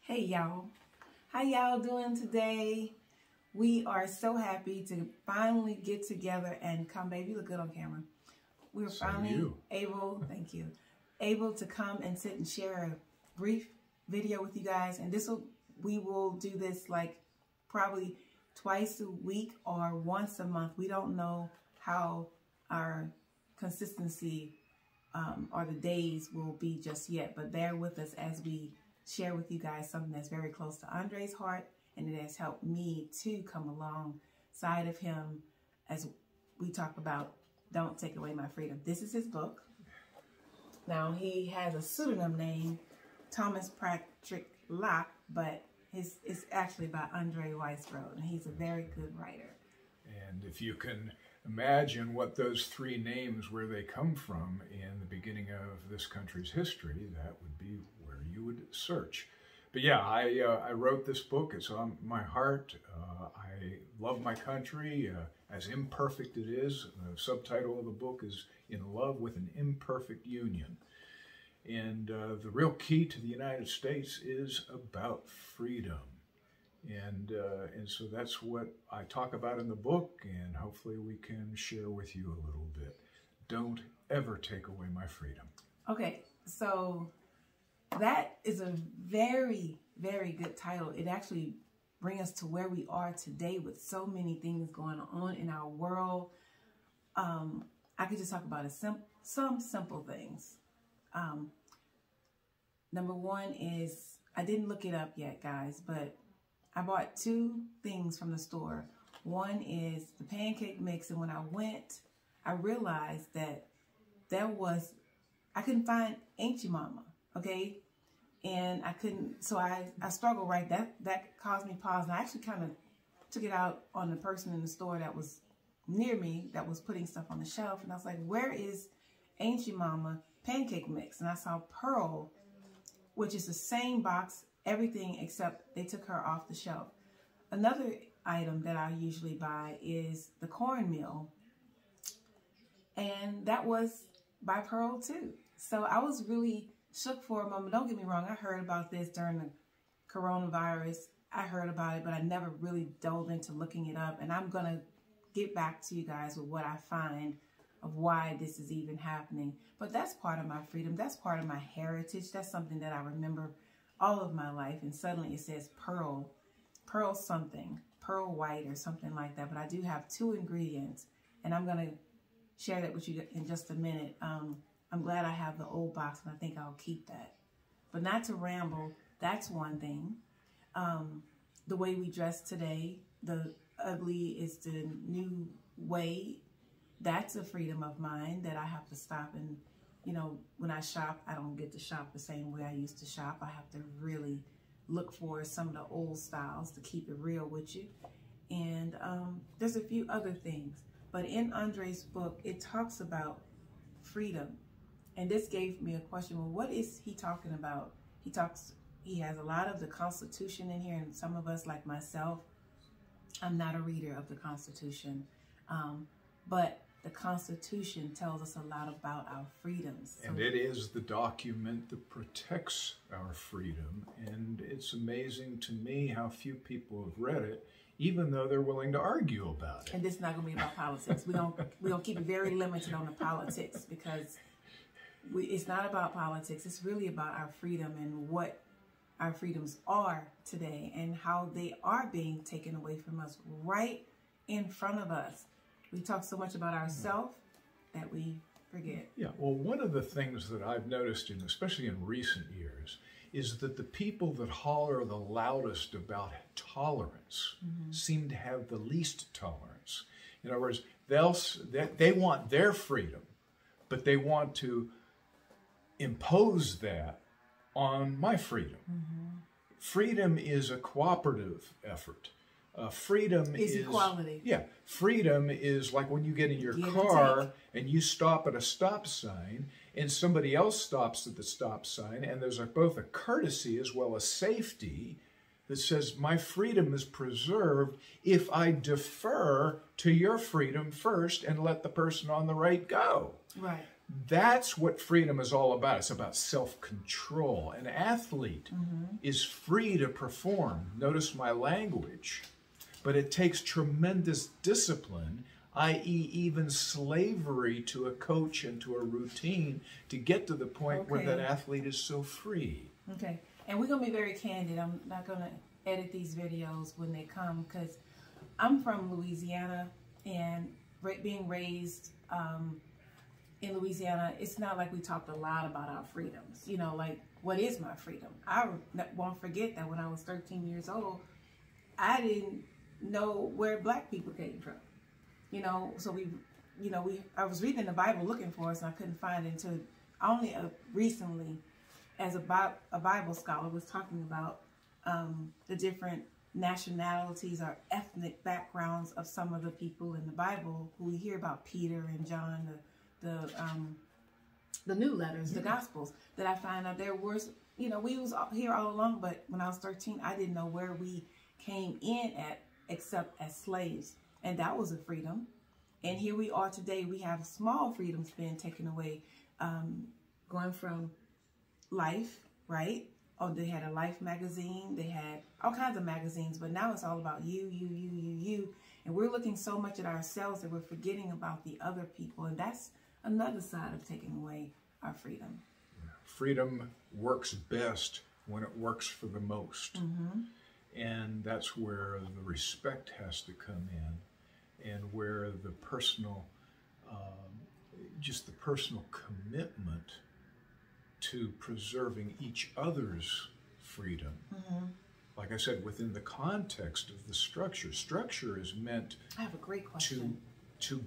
Hey y'all, how y'all doing today? We are so happy to finally get together and come, baby, you look good on camera. We were finally able to come and sit and share a brief video with you guys. And we will do this like probably twice a week or once a month. We don't know how our consistency or the days will be just yet, but bear with us as we share with you guys something that's very close to Andre's heart, and it has helped me to come alongside of him as we talk about Don't Take Away My Freedom. This is his book. Now, he has a pseudonym name, Thomas Patrick Locke, but it's actually by Andre Weisbrod, and he's a very good writer. And if you can imagine what those three names, where they come from in the beginning of this country's history, that would be where you would search. But yeah, I wrote this book. It's on my heart. I love my country, as imperfect it is. The subtitle of the book is In Love with an Imperfect Union. And the real key to the United States is about freedom. And so that's what I talk about in the book, and hopefully we can share with you a little bit. Don't ever take away my freedom. Okay, so that is a very, very good title. It actually brings us to where we are today with so many things going on in our world. I could just talk about some simple things. Number one is, I didn't look it up yet, guys, but I bought two things from the store. One is the pancake mix, and when I went, I realized that I couldn't find Ain't You Mama, okay? And I couldn't, so I struggled, right? That caused me pause, and I actually kind of took it out on the person in the store that was near me that was putting stuff on the shelf, and I was like, where is Ain't You Mama pancake mix? And I saw Pearl, which is the same box, everything except they took her off the shelf. Another item that I usually buy is the cornmeal, and that was by Pearl too. So I was really shook for a moment. Don't get me wrong, I heard about this during the coronavirus. I heard about it, but I never really dove into looking it up, and I'm gonna get back to you guys with what I find of why this is even happening. But that's part of my freedom. That's part of my heritage. That's something that I remember all of my life, and suddenly it says Pearl something, Pearl White or something like that. But I do have two ingredients, and I'm going to share that with you in just a minute. I'm glad I have the old box, and I think I'll keep that. But not to ramble, that's one thing. The way we dress today, the ugly is the new way. That's a freedom of mine that I have to stop. And you know, when I shop, I don't get to shop the same way I used to shop. I have to really look for some of the old styles to keep it real with you. And there's a few other things. But in Andre's book, it talks about freedom. And this gave me a question. Well, what is he talking about? He has a lot of the Constitution in here. And some of us, like myself, I'm not a reader of the Constitution. But the Constitution tells us a lot about our freedoms. And it is the document that protects our freedom. And it's amazing to me how few people have read it, even though they're willing to argue about it. And this is not going to be about politics. We're gonna keep it very limited on the politics, because it's not about politics. It's really about our freedom and what our freedoms are today and how they are being taken away from us right in front of us. We talk so much about ourselves that we forget. Yeah, well, one of the things that I've noticed, especially in recent years, is that the people that holler the loudest about tolerance seem to have the least tolerance. In other words, they want their freedom, but they want to impose that on my freedom. Freedom is a cooperative effort. Freedom is equality. Yeah, freedom is like when you get in your car and you stop at a stop sign and somebody else stops at the stop sign, and there's both a courtesy as well as safety that says my freedom is preserved if I defer to your freedom first and let the person on the right go. Right. That's what freedom is all about. It's about self-control. An athlete is free to perform. Notice my language. But it takes tremendous discipline, i.e. even slavery to a coach and to a routine to get to the point where that athlete is so free. Okay. And we're going to be very candid. I'm not going to edit these videos when they come because I'm from Louisiana, and being raised in Louisiana, it's not like we talked a lot about our freedoms. You know, like, what is my freedom? I won't forget that when I was 13 years old, I didn't know where black people came from. You know, so I was reading the Bible looking for us, and I couldn't find it until only recently, as a Bible scholar was talking about the different nationalities or ethnic backgrounds of some of the people in the Bible who we hear about, Peter and John, the new letters, the Gospels, that I find out there was, you know, we was here all along, but when I was 13, I didn't know where we came in at except as slaves, and that was a freedom. And here we are today. We have small freedoms being taken away, going from Life, right? Oh, they had a Life magazine. They had all kinds of magazines, but now it's all about you. And we're looking so much at ourselves that we're forgetting about the other people. And that's another side of taking away our freedom. Freedom works best when it works for the most. And that's where the respect has to come in, and where the personal, just the personal commitment to preserving each other's freedom. Like I said, within the context of the structure. Structure is meant I have a great question. to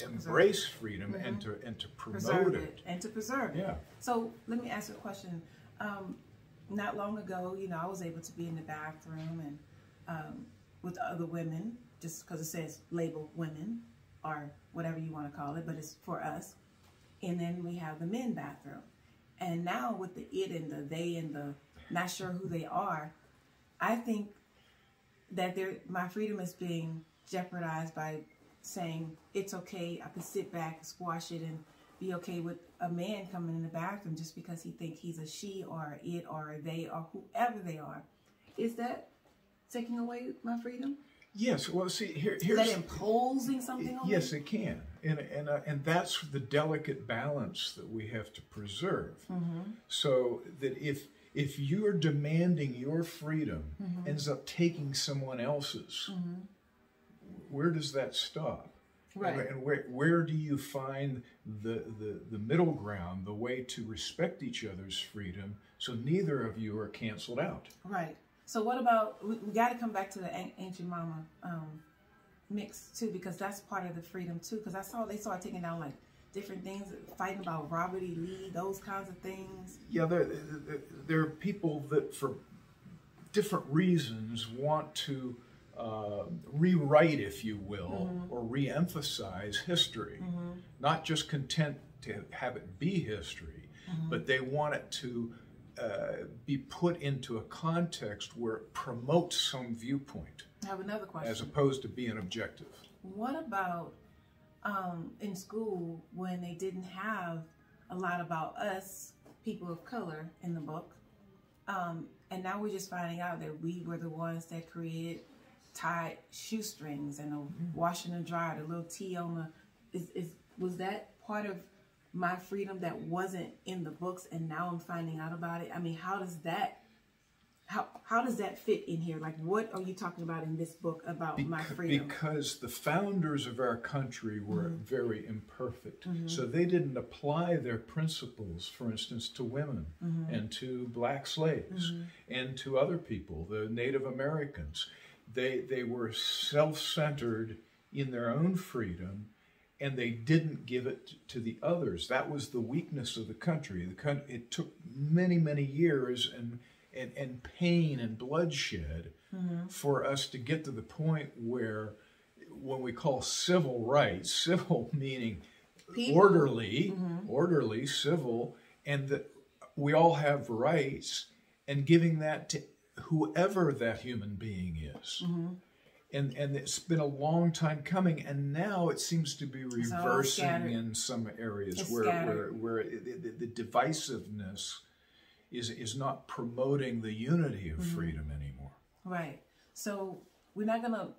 embrace freedom and to promote it. And to preserve it. Yeah. So let me ask you a question. Not long ago, you know, I was able to be in the bathroom and with other women, just because it says label women or whatever you want to call it, but it's for us. And then we have the men bathroom. And now with the it and the they and the not sure who they are, I think that my freedom is being jeopardized by saying it's okay, I can sit back, squash it, and be okay with a man coming in the bathroom just because he thinks he's a she or it or a they or whoever they are. Is that taking away my freedom? Yes. Well, see, here's is that imposing something on me? Yes, it can, and that's the delicate balance that we have to preserve. So that if you're demanding your freedom ends up taking someone else's, where does that stop? Right. And where do you find the middle ground, the way to respect each other's freedom, so neither of you are canceled out? Right. So what about, we got to come back to the ancient mama mix too, because that's part of the freedom too. Because they started taking down like different things, fighting about Robert E. Lee, those kinds of things. Yeah, there are people that for different reasons want to rewrite, if you will, or re-emphasize history. Not just content to have it be history, but they want it to be put into a context where it promotes some viewpoint. I have another question. As opposed to being objective. What about in school when they didn't have a lot about us, people of color, in the book? And now we're just finding out that we were the ones that created tied shoestrings and the washing and dryer, the little T on the... Was that part of my freedom that wasn't in the books, and now I'm finding out about it? I mean, how does that fit in here? Like, what are you talking about in this book about my freedom? Because the founders of our country were very imperfect. So they didn't apply their principles, for instance, to women and to black slaves and to other people, the Native Americans. They were self-centered in their own freedom, and they didn't give it to the others. That was the weakness of the country. It took many, many years and pain and bloodshed for us to get to the point where, when we call civil rights, civil meaning people. orderly, civil, and that we all have rights, and giving that to whoever that human being is. And it's been a long time coming, and now it seems to be reversing in some areas where the divisiveness is not promoting the unity of freedom anymore. Right. So we're gonna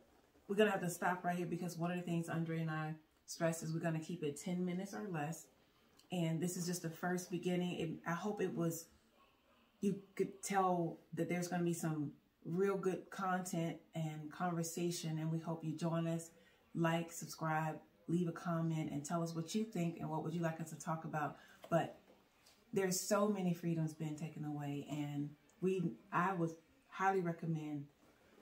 have to stop right here, because one of the things Andre and I stress is we're gonna keep it 10 minutes or less. And this is just the first beginning. I hope you could tell that there's gonna be some real good content and conversation, and we hope you join us. Like, subscribe, leave a comment, and tell us what you think and what would you like us to talk about. But there's so many freedoms being taken away, and I would highly recommend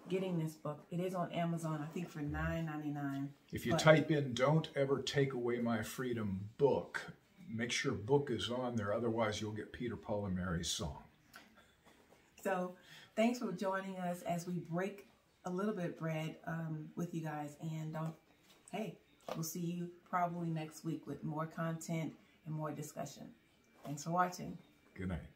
getting this book. It is on Amazon, I think, for $9.99. If you type in "Don't Ever Take Away My Freedom" book, make sure book is on there, otherwise you'll get Peter, Paul, and Mary's song. So thanks for joining us as we break a little bit of bread with you guys. And hey, we'll see you probably next week with more content and more discussion. Thanks for watching. Good night.